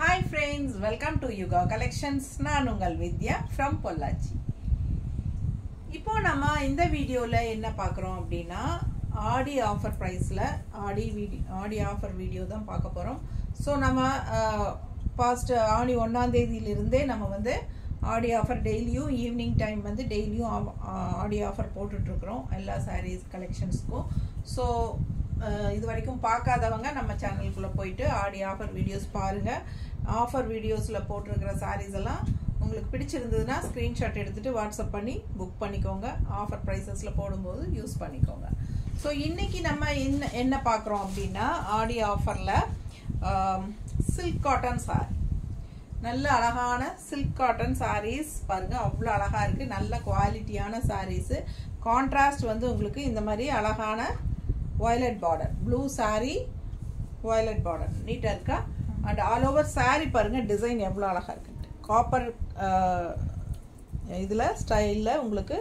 Hi friends, welcome to Yuga Collections. நான் உங்கள் வித்யா from Pollachi. இப்போ நம்ம இந்த வீடியோல என்ன பார்க்கறோம் அப்படினா ஆடி ஆஃபர் பிரைஸ்ல ஆடி ஆஃபர் வீடியோ தான் பார்க்க போறோம். சோ நம்ம பாஸ்ட் ஆடி 1 ஆம் தேதியில இருந்தே நம்ம வந்து ஆடி ஆஃபர் டெய்லியும் ஈவினிங் டைம் வந்து டெய்லியும் ஆடி ஆஃபர் போட்டுட்டு இருக்கோம் எல்லா sarees collectionsக்கும். சோ இது வரைக்கும் பார்க்காதவங்க நம்ம சேனலுக்குள்ள போயிட்டு ஆடி ஆஃபர் வீடியோஸ் பாருங்க. ஆஃபர் வீடியோஸ்ல போட்டுருக்கிற sarees எல்லாம் உங்களுக்கு பிடிச்சிருந்ததுன்னா ஸ்கிரீன்ஷாட் எடுத்துட்டு வாட்ஸ்அப் பண்ணி புக் பண்ணிக்கோங்க. ஆஃபர் பிரைசஸ்ல போடும்போது யூஸ் பண்ணிக்கோங்க. ஸோ இன்னைக்கு நம்ம என்ன பார்க்குறோம் அப்படின்னா ஆடி ஆஃபர்ல சில்க் காட்டன் சாரி, நல்ல அழகான சில்க் காட்டன் சாரீஸ் பாருங்க, அவ்வளோ அழகா இருக்கு. நல்ல குவாலிட்டியான சாரீஸ். கான்ட்ராஸ்ட் வந்து உங்களுக்கு இந்த மாதிரி அழகான violet border, blue saree violet border நீட்டா இருக்கா. அண்ட் ஆல் ஓவர் saree பாருங்க டிசைன் எவ்வளோ அழகா இருக்கு. காப்பர் இதில் ஸ்டைலில் உங்களுக்கு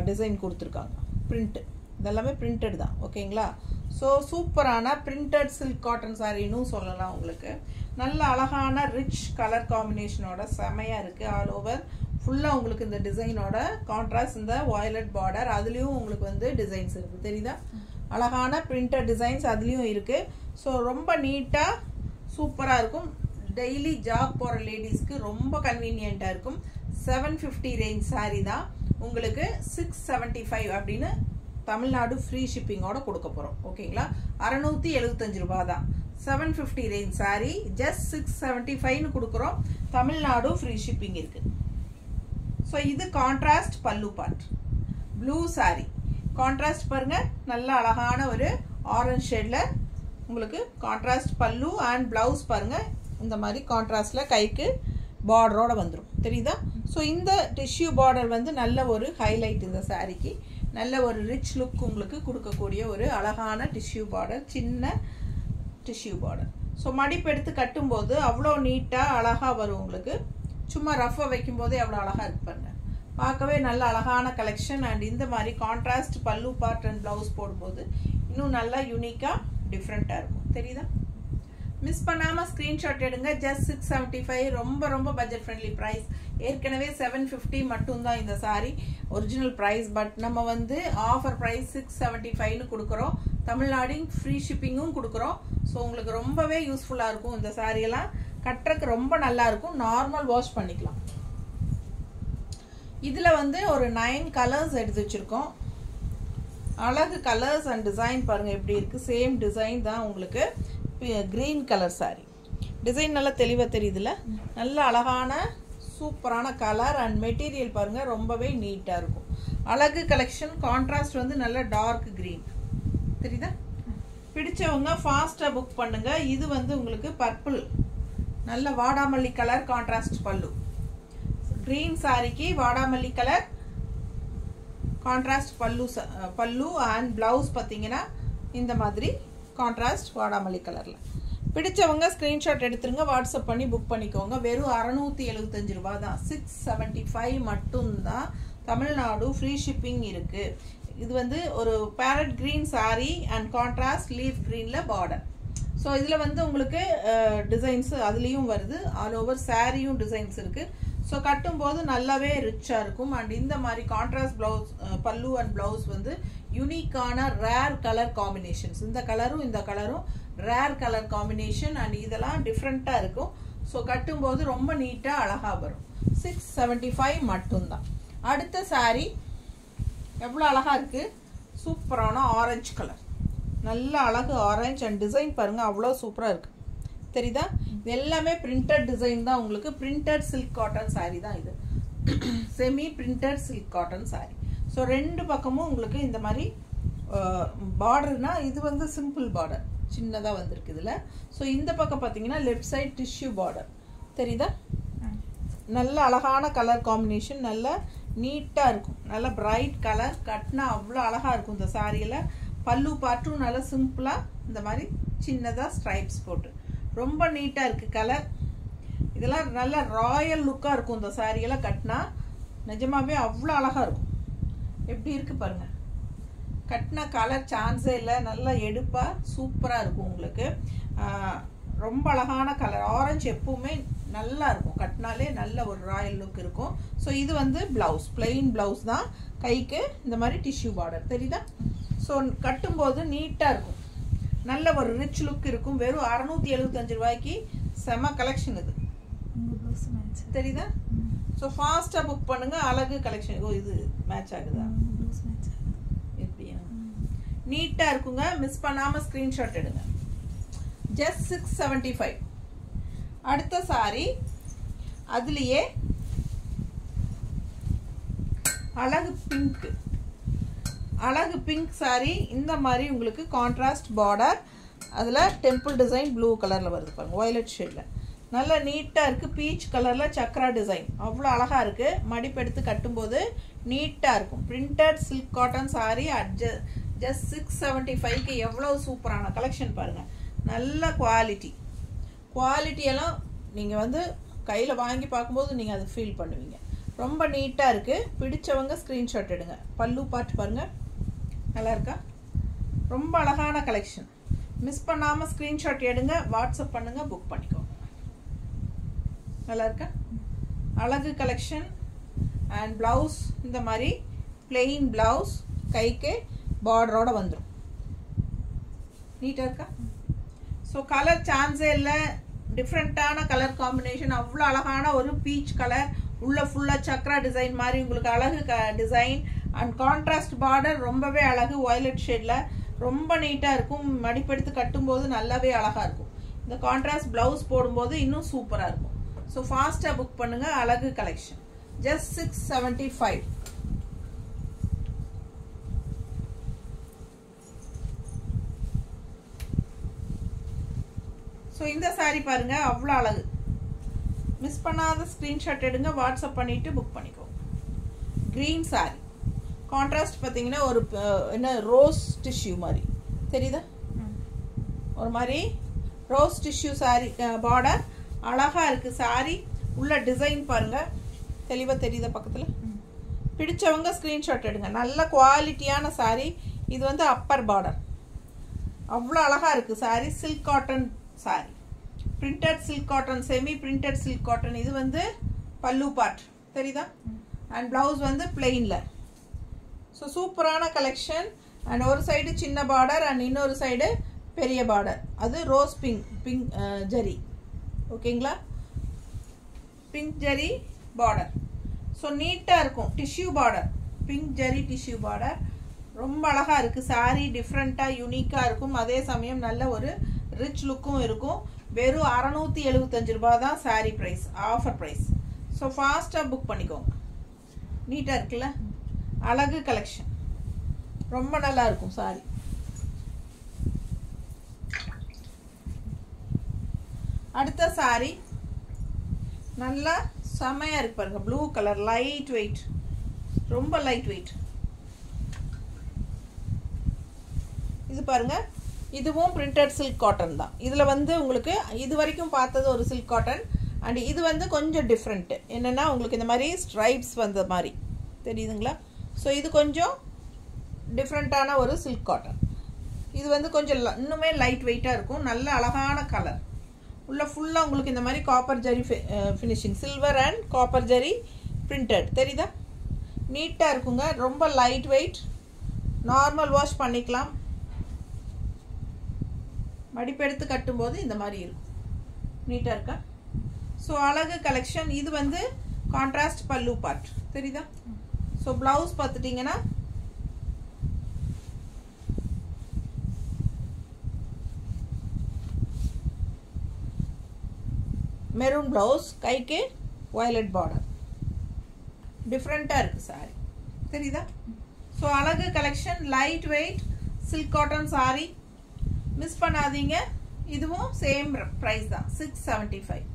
டிசைன் கொடுத்துருக்காங்க. பிரிண்ட் இதெல்லாமே பிரிண்டட் தான், ஓகேங்களா. ஸோ சூப்பரான பிரிண்டட் சில்க் காட்டன் சாரின்னு சொல்லலாம். உங்களுக்கு நல்ல அழகான ரிச் கலர் காம்பினேஷனோட செமையாக இருக்குது. ஆல் ஓவர் ஃபுல்லாக உங்களுக்கு இந்த டிசைனோட கான்ட்ராஸ்ட் இந்த வயலட் பார்டர், அதுலேயும் உங்களுக்கு வந்து டிசைன்ஸ் இருக்குது, தெரியுதா. அழகான பிரிண்டட் டிசைன்ஸ் அதுலேயும் இருக்குது. ஸோ ரொம்ப நீட்டாக சூப்பராக இருக்கும். டெய்லி ஜாப் போகிற லேடிஸ்க்கு ரொம்ப கன்வீனியண்ட்டாக இருக்கும். 750 ரேஞ்ச் சாரீ தான் உங்களுக்கு 675 அப்படின்னு தமிழ்நாடு ஃப்ரீ ஷிப்பிங்கோட கொடுக்க போகிறோம், ஓகேங்களா. 675 ரூபா தான் 750 ரேஞ்ச் சாரீ. ஜஸ்ட் 675ன்னு கொடுக்குறோம். தமிழ்நாடு ஃப்ரீ ஷிப்பிங் இருக்குது. ஸோ இது கான்ட்ராஸ்ட் பல்லு பார்ட், ப்ளூ சாரீ. கான்ட்ராஸ்ட் பாருங்க, நல்ல அழகான ஒரு ஆரஞ்ச் ஷேட்ல உங்களுக்கு கான்ட்ராஸ்ட் பல்லு அண்ட் பிளவுஸ் பாருங்க இந்த மாதிரி கான்ட்ராஸ்ட்ல கைக்கு பார்டரோட வந்துடும், தெரியுதா. ஸோ இந்த டிஷ்யூ பார்டர் வந்து நல்ல ஒரு ஹைலைட் இந்த சாரீக்கு. நல்ல ஒரு ரிச் லுக் உங்களுக்கு கொடுக்கக்கூடிய ஒரு அழகான டிஷ்யூ பார்டர், சின்ன டிஷ்யூ பார்டர். ஸோ மடிப்பு எடுத்து கட்டும்போது அவ்வளோ நீட்டாக அழகாக வரும் உங்களுக்கு. சும்மா ரஃபாக வைக்கும் போதே அவ்வளோ அழகாக இருப்பாங்க. பார்க்கவே நல்ல அழகான கலெக்ஷன். அண்ட் இந்த மாதிரி கான்ட்ராஸ்ட் பல்லு பார்ட் அண்ட் பிளவுஸ் போடும்போது இன்னும் நல்லா யூனிக்காக டிஃப்ரெண்ட்டாக இருக்கும், தெரியுதா. மிஸ் பண்ணாமல் ஸ்க்ரீன்ஷாட் எடுங்க. ஜஸ்ட் 675, ரொம்ப ரொம்ப பட்ஜெட் ஃப்ரெண்ட்லி ப்ரைஸ். ஏற்கனவே 750 மட்டும்தான் இந்த சாரி ஒரிஜினல் ப்ரைஸ். பட் நம்ம வந்து ஆஃபர் ப்ரைஸ் 675ன்னு கொடுக்குறோம். தமிழ்நாடு ஃப்ரீ ஷிப்பிங்கும் கொடுக்குறோம். ஸோ உங்களுக்கு ரொம்பவே யூஸ்ஃபுல்லாக இருக்கும். இந்த சாரியெல்லாம் கட்டுறதுக்கு ரொம்ப நல்லா இருக்கும். நார்மல் வாஷ் பண்ணிக்கலாம். இதில் வந்து ஒரு 9 கலர்ஸ் எடுத்து வச்சுருக்கோம். அழகு கலர்ஸ் அண்ட் டிசைன் பாருங்கள் எப்படி இருக்குது. சேம் டிசைன் தான் உங்களுக்கு. க்ரீன் கலர் சாரி டிசைன் நல்லா தெளிவாக தெரியுதுல்ல. நல்ல அழகான சூப்பரான கலர் அண்ட் மெட்டீரியல் பாருங்கள், ரொம்பவே நீட்டாக இருக்கும். அழகு கலெக்ஷன். கான்ட்ராஸ்ட் வந்து நல்ல டார்க் க்ரீன், தெரியுதா. பிடிச்சவங்க ஃபாஸ்ட்டாக புக் பண்ணுங்க. இது வந்து உங்களுக்கு பர்பிள், நல்ல வாடாமல்லி கலர் கான்ட்ராஸ்ட் பல்லு. க்ரீன் சாரிக்கு வாடாமல்லி கலர் கான்ட்ராஸ்ட் பல்லு அண்ட் பிளவுஸ் பார்த்தீங்கன்னா இந்த மாதிரி கான்ட்ராஸ்ட் வாடாமல்லி கலரில். பிடிச்சவங்க ஸ்க்ரீன்ஷாட் எடுத்துருங்க, வாட்ஸ்அப் பண்ணி புக் பண்ணிக்கோங்க. வெறும் 675 ரூபா தான், 675 மட்டும்தான். தமிழ்நாடு ஃப்ரீ ஷிப்பிங் இருக்குது. இது வந்து ஒரு farad green sorry and contrast leaf க்ரீனில் பார்டர். ஸோ இதில் வந்து உங்களுக்கு டிசைன்ஸ் அதுலேயும் வருது. ஆல் ஓவர் சாரியும் டிசைன்ஸ் இருக்குது. ஸோ கட்டும்போது நல்லாவே ரிச்சாக இருக்கும். அண்ட் இந்த மாதிரி கான்ட்ராஸ்ட் பிளவுஸ் பல்லு அண்ட் பிளவுஸ் வந்து யூனிக்கான ரேர் கலர் காம்பினேஷன்ஸ். இந்த கலரும் ரேர் கலர் காம்பினேஷன். அண்ட் இதெல்லாம் டிஃப்ரெண்ட்டாக இருக்கும். ஸோ கட்டும்போது ரொம்ப நீட்டாக அழகாக வரும். 675 மட்டும்தான். அடுத்த சாரீ எவ்வளோ அழகாக இருக்குது. சூப்பரான ஆரஞ்சு கலர், நல்ல அழகு ஆரஞ்சு அண்ட் டிசைன் பாருங்கள் அவ்வளோ சூப்பராக இருக்குது, தெரியுதா. இது எல்லாமே பிரிண்டட் டிசைன் தான் உங்களுக்கு. பிரிண்டட் சில்க் காட்டன் சாரீ தான் இது. Semi printed silk cotton sari. So ரெண்டு பக்கமும் உங்களுக்கு இந்த மாதிரி பார்டர்னா இது வந்து சிம்பிள் பார்டர் சின்னதாக வந்திருக்கு இதில். ஸோ இந்த பக்கம் பார்த்தீங்கன்னா லெஃப்ட் சைட் டிஷ்யூ பார்டர், தெரியுதா. நல்ல அழகான கலர் காம்பினேஷன், நல்ல நீட்டாக இருக்கும். நல்ல பிரைட் கலர், கட்டினா அவ்வளோ அழகாக இருக்கும் இந்த சாரியில். பல்லு பார்ட்டும் நல்லா சிம்பிளாக இந்த மாதிரி சின்னதாக ஸ்ட்ரைப்ஸ் போட்டு ரொம்ப நீட்டாக இருக்குது கலர். இதெல்லாம் நல்ல ராயல் லுக்காக இருக்கும் இந்த சாரியெல்லாம் கட்டினா. நிஜமாவே அவ்வளோ அழகாக இருக்கும். எப்படி இருக்குது பாருங்கள். கட்டின கலர் சான்ஸே இல்லை. நல்லா எடுப்பாக சூப்பராக இருக்கும் உங்களுக்கு. ரொம்ப அழகான கலர். ஆரஞ்சு எப்பவுமே நல்லா இருக்கும், கட்டினாலே நல்ல ஒரு ராயல் லுக் இருக்கும். ஸோ இது வந்து ப்ளவுஸ், பிளெயின் ப்ளவுஸ் தான். கைக்கு இந்த மாதிரி டிஷ்யூ பார்டர் தெரியுதா? ஸோ கட்டும்போது நீட்டாக இருக்கும், நல்ல ஒரு ரிச் லுக் இருக்கும். வெறும் 675 ரூபாய்க்கு செம கலெக்ஷன் இது, தெரியுதா? ஸோ ஃபாஸ்ட்டாக புக் பண்ணுங்க. அழகு கலெக்ஷன். ஓ இது மேட்ச் ஆகுதா? எப்படியா? நீட்டாக இருக்குங்க. மிஸ் பண்ணாமல் ஸ்க்ரீன்ஷாட் எடுங்க. ஜஸ்ட் 675. அடுத்த சாரி அதுலேயே அழகு பிங்க், அழகு பிங்க் சாரி. இந்த மாதிரி உங்களுக்கு கான்ட்ராஸ்ட் பார்டர், அதில் டெம்பிள் டிசைன் ப்ளூ கலரில் வருது பாருங்க, வயலட் ஷேடில். நல்ல நீட்டாக இருக்குது. பீச் கலரில் சக்ரா டிசைன் அவ்வளோ அழகாக இருக்குது. மடிப்பெடுத்து கட்டும்போது நீட்டாக இருக்கும். Printed silk cotton sari just 675க்கு எவ்வளோ சூப்பரான கலெக்ஷன் பாருங்கள். நல்ல குவாலிட்டி. குவாலிட்டியெல்லாம் நீங்கள் வந்து கையில் வாங்கி பார்க்கும்போது நீங்கள் அதை ஃபீல் பண்ணுவீங்க. ரொம்ப நீட்டாக இருக்குது. பிடிச்சவங்க ஸ்க்ரீன்ஷாட் எடுங்க. பல்லு பார்த்து பாருங்கள், நல்லா இருக்கா? ரொம்ப அழகான கலெக்ஷன். மிஸ் பண்ணாமல் ஸ்க்ரீன்ஷாட் எடுங்க, வாட்ஸ்அப் பண்ணுங்கள், புக் பண்ணிக்கோங்க. நல்லா இருக்கா? அழகு கலெக்ஷன். அண்ட் ப்ளவுஸ் இந்த மாதிரி பிளெயின் ப்ளவுஸ், கைக்கு பார்டரோட வந்துடும். நீட்டாக இருக்கா? ஸோ கலர் சான்ஸே இல்லை. டிஃப்ரெண்ட்டான கலர் காம்பினேஷன். அவ்வளோ அழகான ஒரு பீச் கலர், உள்ள ஃபுல்லாக சக்ரா டிசைன் மாதிரி உங்களுக்கு அழகு டிசைன். அண்ட் கான்ட்ராஸ்ட் பார்டர் ரொம்பவே அழகு, வயலட் ஷேடில் ரொம்ப நீட்டாக இருக்கும். மடிப்பெடுத்து கட்டும்போது நல்லாவே அழகாக இருக்கும். இந்த கான்ட்ராஸ்ட் ப்ளவுஸ் போடும்போது இன்னும் சூப்பராக இருக்கும். ஸோ ஃபாஸ்ட்டாக புக் பண்ணுங்கள். அழகு கலெக்ஷன் ஜஸ்ட் 675. ஸோ இந்த சாரீ பாருங்க, அவ்வளோ அழகு. மிஸ் பண்ணாத ஸ்க்ரீன்ஷாட் எடுங்க, வாட்ஸ்அப் பண்ணிட்டு புக் பண்ணிக்கோங்க. க்ரீன் சாரீ கான்ட்ராஸ்ட் பார்த்தீங்கன்னா ஒரு என்ன ரோஸ் டிஷ்யூ மாதிரி தெரியுதா? ஒரு மாதிரி ரோஸ் டிஷ்யூ சாரீ பார்டர் அழகாக இருக்குது. சாரீ உள்ள டிசைன் பாருங்கள், தெளிவாக தெரியுதா பக்கத்தில்? பிடிச்சவங்க ஸ்க்ரீன்ஷாட் எடுங்க. நல்ல குவாலிட்டியான சாரீ. இது வந்து அப்பர் பார்டர், அவ்வளோ அழகாக இருக்குது sari. Silk cotton sorry, printed silk cotton, semi printed silk cotton. இது வந்து பல்லு பார்ட் தெரியுதா? அண்ட் ப்ளவுஸ் வந்து பிளெயினில். ஸோ சூப்பரான கலெக்ஷன். அண்ட் ஒரு சைடு சின்ன பார்டர் அண்ட் இன்னொரு சைடு பெரிய பார்டர். அது ரோஸ் பிங்க் ஜரி, ஓகேங்களா? Pink zari border. ஸோ நீட்டாக இருக்கும். Tissue border, pink zari tissue border. ரொம்ப அழகாக இருக்குது சாரீ. டிஃப்ரெண்ட்டாக யூனிக்காக இருக்கும். அதே சமயம் நல்ல ஒரு ரிச் லுக்கும் இருக்கும். வெறும் 675 ரூபாய் தான் sari price, offer price. So ஃபாஸ்ட்டாக புக் பண்ணிக்கோங்க. நீட்டாக இருக்குல்ல? அழகு கலெக்ஷன், ரொம்ப நல்லா இருக்கும் சாரீ. அடுத்த சாரீ நல்லா செமையாக இருக்கு பாருங்க. ப்ளூ கலர், லைட் வெயிட், ரொம்ப லைட் வெயிட். இது பாருங்க, இதுவும் பிரிண்டட் சில்க் காட்டன் தான். இதில் வந்து உங்களுக்கு இது வரைக்கும் பார்த்தது ஒரு சில்க் காட்டன். அண்ட் இது வந்து கொஞ்சம் டிஃப்ரெண்ட்டு. என்னென்னா உங்களுக்கு இந்த மாதிரி ஸ்ட்ரைப்ஸ் வந்த மாதிரி தெரியுதுங்களா? ஸோ இது கொஞ்சம் டிஃப்ரெண்ட்டான ஒரு சில்க் காட்டன். இது வந்து கொஞ்சம் இன்னுமே லைட் வெயிட்டாக இருக்கும். நல்ல அழகான கலர். உள்ள ஃபுல்லாக உங்களுக்கு இந்த மாதிரி copper zari finishing, silver and copper zari printed தெரியுதா? நீட்டாக இருக்குங்க. ரொம்ப லைட் வெயிட். நார்மல் வாஷ் பண்ணிக்கலாம். மடிப்பெடுத்து கட்டும்போது இந்த மாதிரி இருக்கும். நீட்டாக இருக்கா? ஸோ அழகு கலெக்ஷன். இது வந்து கான்ட்ராஸ்ட் பல்லு பார்ட் தெரியுதா? ஸோ ப்ளவுஸ் பார்த்துட்டிங்கன்னா மெரூன் ப்ளவுஸ், கைக்கு வயலட் பார்டர். டிஃப்ரெண்ட்டாக இருக்குது சாரி, தெரியுதா? ஸோ அழகு collection, light weight silk cotton sorry. Miss பண்ணாதீங்க. இதுவும் சேம் ப்ரைஸ் தான், 675.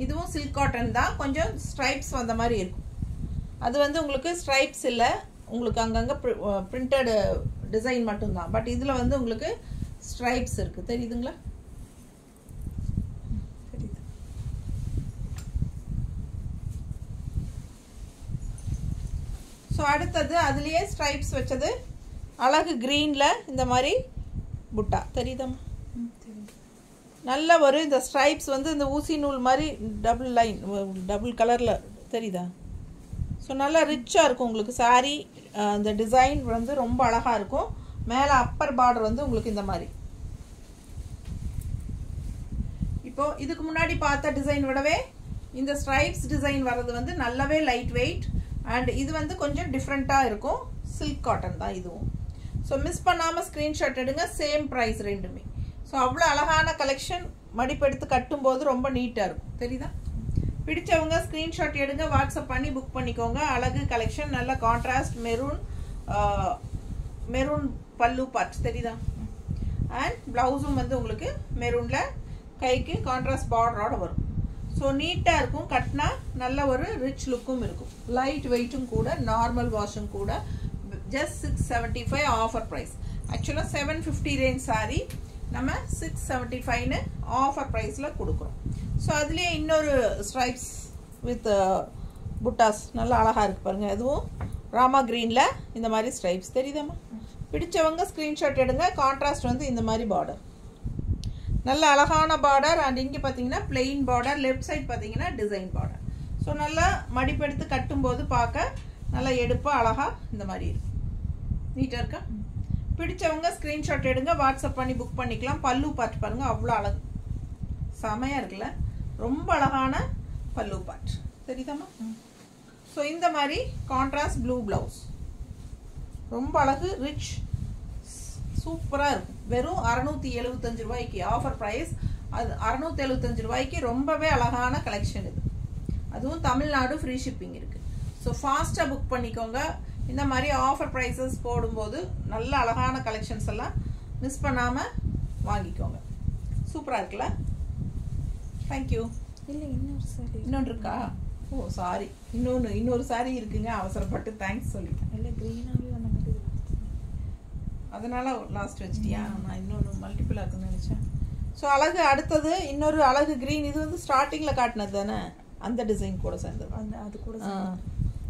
இதுவும் சில்க் காட்டன் தான். கொஞ்சம் ஸ்ட்ரைப்ஸ் வந்த மாதிரி இருக்கும். அது வந்து உங்களுக்கு ஸ்ட்ரைப்ஸ் இல்லை, உங்களுக்கு அங்கங்கே பிரிண்டட் டிசைன் மட்டும்தான். பட் இதில் வந்து உங்களுக்கு ஸ்ட்ரைப்ஸ் இருக்குது, தெரியுதுங்களா? தெரியுது. ஸோ அடுத்தது அதுலேயே ஸ்ட்ரைப்ஸ் வச்சது அழகு க்ரீனில் இந்த மாதிரி புட்டா தெரியுதம்மா? நல்ல ஒரு இந்த ஸ்ட்ரைப்ஸ் வந்து இந்த ஊசி நூல் மாதிரி டபுள் லைன் டபுள் கலரில் தெரியுதா? ஸோ நல்லா ரிச்சாக இருக்கும் உங்களுக்கு சாரீ. அந்த டிசைன் வந்து ரொம்ப அழகாக இருக்கும். மேலே அப்பர் பார்டர் வந்து உங்களுக்கு இந்த மாதிரி. இப்போது இதுக்கு முன்னாடி பார்த்த டிசைன் விடவே இந்த ஸ்ட்ரைப்ஸ் டிசைன் வர்றது வந்து நல்லாவே லைட் வெயிட் அண்ட் இது வந்து கொஞ்சம் டிஃப்ரெண்ட்டாக இருக்கும். சில்க் காட்டன் தான் இதுவும். ஸோ மிஸ் பண்ணாமல் ஸ்க்ரீன்ஷாட் எடுங்க. சேம் ப்ரைஸ் ரெண்டுமே. ஸோ அவ்வளோ அழகான கலெக்ஷன். மடிப்பெடுத்து கட்டும்போது ரொம்ப நீட்டாக இருக்கும். தெரியுதா? பிடிச்சவங்க ஸ்க்ரீன்ஷாட் எடுங்க, வாட்ஸ்அப் பண்ணி புக் பண்ணிக்கோங்க. அழகு கலெக்ஷன், நல்ல கான்ட்ராஸ்ட் மெரூன் பல்லு பார்ட் தெரியுதா? அண்ட் ப்ளவுஸும் வந்து உங்களுக்கு மெரூனில் கைக்கு கான்ட்ராஸ்ட் பார்டரோட வரும். ஸோ நீட்டாக இருக்கும். கட்டினா நல்ல ஒரு ரிச் லுக்கும் இருக்கும். லைட் வெயிட்டும் கூட, நார்மல் வாஷும் கூட. Just 675 offer price. ஆக்சுவலாக 750 ரேஞ்ச் சாரி நம்ம 675ன்னு ஆஃபர் ப்ரைஸில் கொடுக்குறோம். ஸோ அதுலேயே இன்னொரு ஸ்ட்ரைப்ஸ் வித் புட்டாஸ் நல்லா அழகாக இருக்குது பாருங்கள். அதுவும் ராமா க்ரீனில் இந்த மாதிரி ஸ்ட்ரைப்ஸ் தெரியுதாம்மா? பிடிச்சவங்க ஸ்க்ரீன்ஷாட் எடுங்க. கான்ட்ராஸ்ட் வந்து இந்த மாதிரி பார்டர், நல்ல அழகான பார்டர். அண்ட் இங்கே பார்த்தீங்கன்னா பிளெயின் பார்டர், லெஃப்ட் சைட் பார்த்தீங்கன்னா டிசைன் பார்டர். ஸோ நல்லா மடிப்பெடுத்து கட்டும்போது பார்க்க நல்லா எடுப்பாக அழகாக இந்த மாதிரி இருக்கும். நீட்டாக இருக்கா? பிடிச்சவங்க ஸ்க்ரீன்ஷாட் எடுங்க, வாட்ஸ்அப் பண்ணி புக் பண்ணிக்கலாம். பல்லு பார்ட் பாருங்க, அவ்வளோ அழகு, செமையாக இருக்குல்ல? ரொம்ப அழகான பல்லு பார்ட் தெரியுதாம்மா? ஸோ இந்த மாதிரி கான்ட்ராஸ்ட் ப்ளூ ப்ளவுஸ் ரொம்ப அழகு, ரிச், சூப்பராக இருக்கும். வெறும் 675 ரூபாய்க்கு ஆஃபர் ப்ரைஸ். அது 675 ரூபாய்க்கு ரொம்பவே அழகான கலெக்ஷன் இது. அதுவும் தமிழ்நாடு ஃப்ரீ ஷிப்பிங் இருக்குது. ஸோ ஃபாஸ்ட்டாக புக் பண்ணிக்கோங்க. இந்த மாதிரி ஆஃபர் ப்ரைஸஸ் போடும்போது நல்ல அழகான கலெக்ஷன்ஸ் எல்லாம் மிஸ் பண்ணாமல் வாங்கிக்கோங்க. சூப்பராக இருக்குல்ல? தேங்க்யூ. இல்லை இன்னொன்று இருக்கா? ஓ சாரி, இன்னொரு சாரி இருக்குங்க. அவசரப்பட்டு தேங்க்ஸ் சொல்லிட்டேன். இல்லை க்ரீனாகவே அந்த மாதிரி அதனால லாஸ்ட் வச்சிட்டியா? நான் இன்னொன்று மல்டிபிளாக இருக்குன்னு நினச்சேன். ஸோ அழகு அடுத்தது இன்னொரு அழகு க்ரீன். இது வந்து ஸ்டார்டிங்கில் காட்டினது தானே? அந்த டிசைன் கூட சேர்ந்தது. அது கூட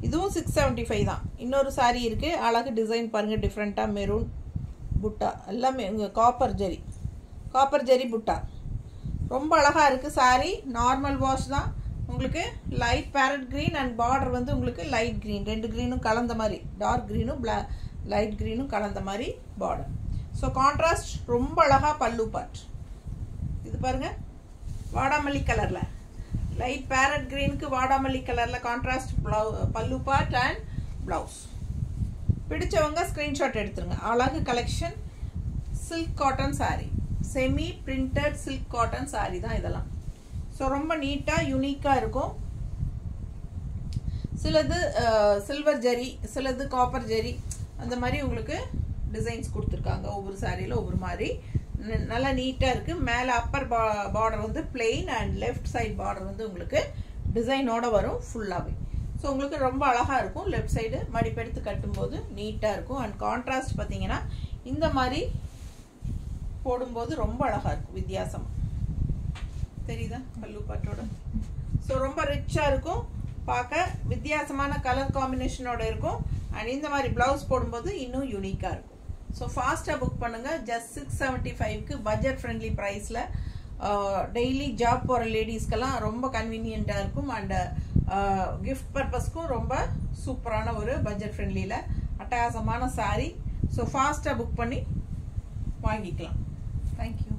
இதுவும் 675 தான். இன்னொரு சாரீ இருக்குது. அழகு டிசைன் பாருங்கள், டிஃப்ரெண்ட்டாக மெரூன் புட்டா எல்லாமே உங்கள் காப்பர் ஜெரி புட்டா ரொம்ப அழகாக இருக்குது. சாரீ நார்மல் வாஷ் தான். உங்களுக்கு light farad green and border வந்து உங்களுக்கு லைட் க்ரீன், ரெண்டு க்ரீனும் கலந்த மாதிரி, டார்க் க்ரீனும் லைட் க்ரீனும் கலந்த மாதிரி பார்டர். ஸோ கான்ட்ராஸ்ட் ரொம்ப அழகாக பல்லு பார்ட். இது பாருங்கள், வாடாமல்லி கலரில் லைட் பேரட் க்ரீனுக்கு வாடாமல்லி கலரில் கான்ட்ராஸ்ட் பல்லு பார்ட் அண்ட் ப்ளவுஸ். பிடிச்சவங்க ஸ்க்ரீன்ஷாட் எடுத்துருங்க. அழகு collection. Silk cotton sari, semi printed silk cotton sari தான் இதெல்லாம். ஸோ ரொம்ப நீட்டாக யூனிக்காக இருக்கும். சிலது சில்வர் ஜெரி, சிலது காப்பர் ஜெரி, அந்த மாதிரி உங்களுக்கு டிசைன்ஸ் கொடுத்துருக்காங்க. ஒவ்வொரு சாரியில் ஒவ்வொரு மாதிரி நல்லா நீட்டாக இருக்குது. மேலே அப்பர் பார்டர் வந்து plain and left side border வந்து உங்களுக்கு டிசைனோட வரும் ஃபுல்லாகவே. ஸோ உங்களுக்கு ரொம்ப அழகாக இருக்கும். லெஃப்ட் சைடு மடிப்பெடுத்து கட்டும்போது நீட்டாக இருக்கும். அண்ட் கான்ட்ராஸ்ட் பார்த்தீங்கன்னா இந்த மாதிரி போடும்போது ரொம்ப அழகாக இருக்கும், வித்தியாசமாக தெரியுதா பல்லு பாட்டோட? ஸோ ரொம்ப ரிச்சாக இருக்கும், பார்க்க வித்தியாசமான கலர் காம்பினேஷனோட இருக்கும். அண்ட் இந்த மாதிரி ப்ளவுஸ் போடும்போது இன்னும் யூனிக்காக இருக்கும். ஸோ ஃபாஸ்ட்டாக புக் பண்ணுங்கள். ஜஸ்ட் 675க்கு பட்ஜெட் ஃப்ரெண்ட்லி ப்ரைஸில் டெய்லி ஜாப் போகிற லேடிஸ்க்கெல்லாம் ரொம்ப கன்வீனியண்ட்டாக இருக்கும். அண்ட் கிஃப்ட் பர்பஸ்க்கும் ரொம்ப சூப்பரான ஒரு பட்ஜெட் ஃப்ரெண்ட்லியில் அட்டகாசமான சாரீ. ஸோ ஃபாஸ்ட்டாக புக் பண்ணி வாங்கிக்கலாம். தேங்க்யூ.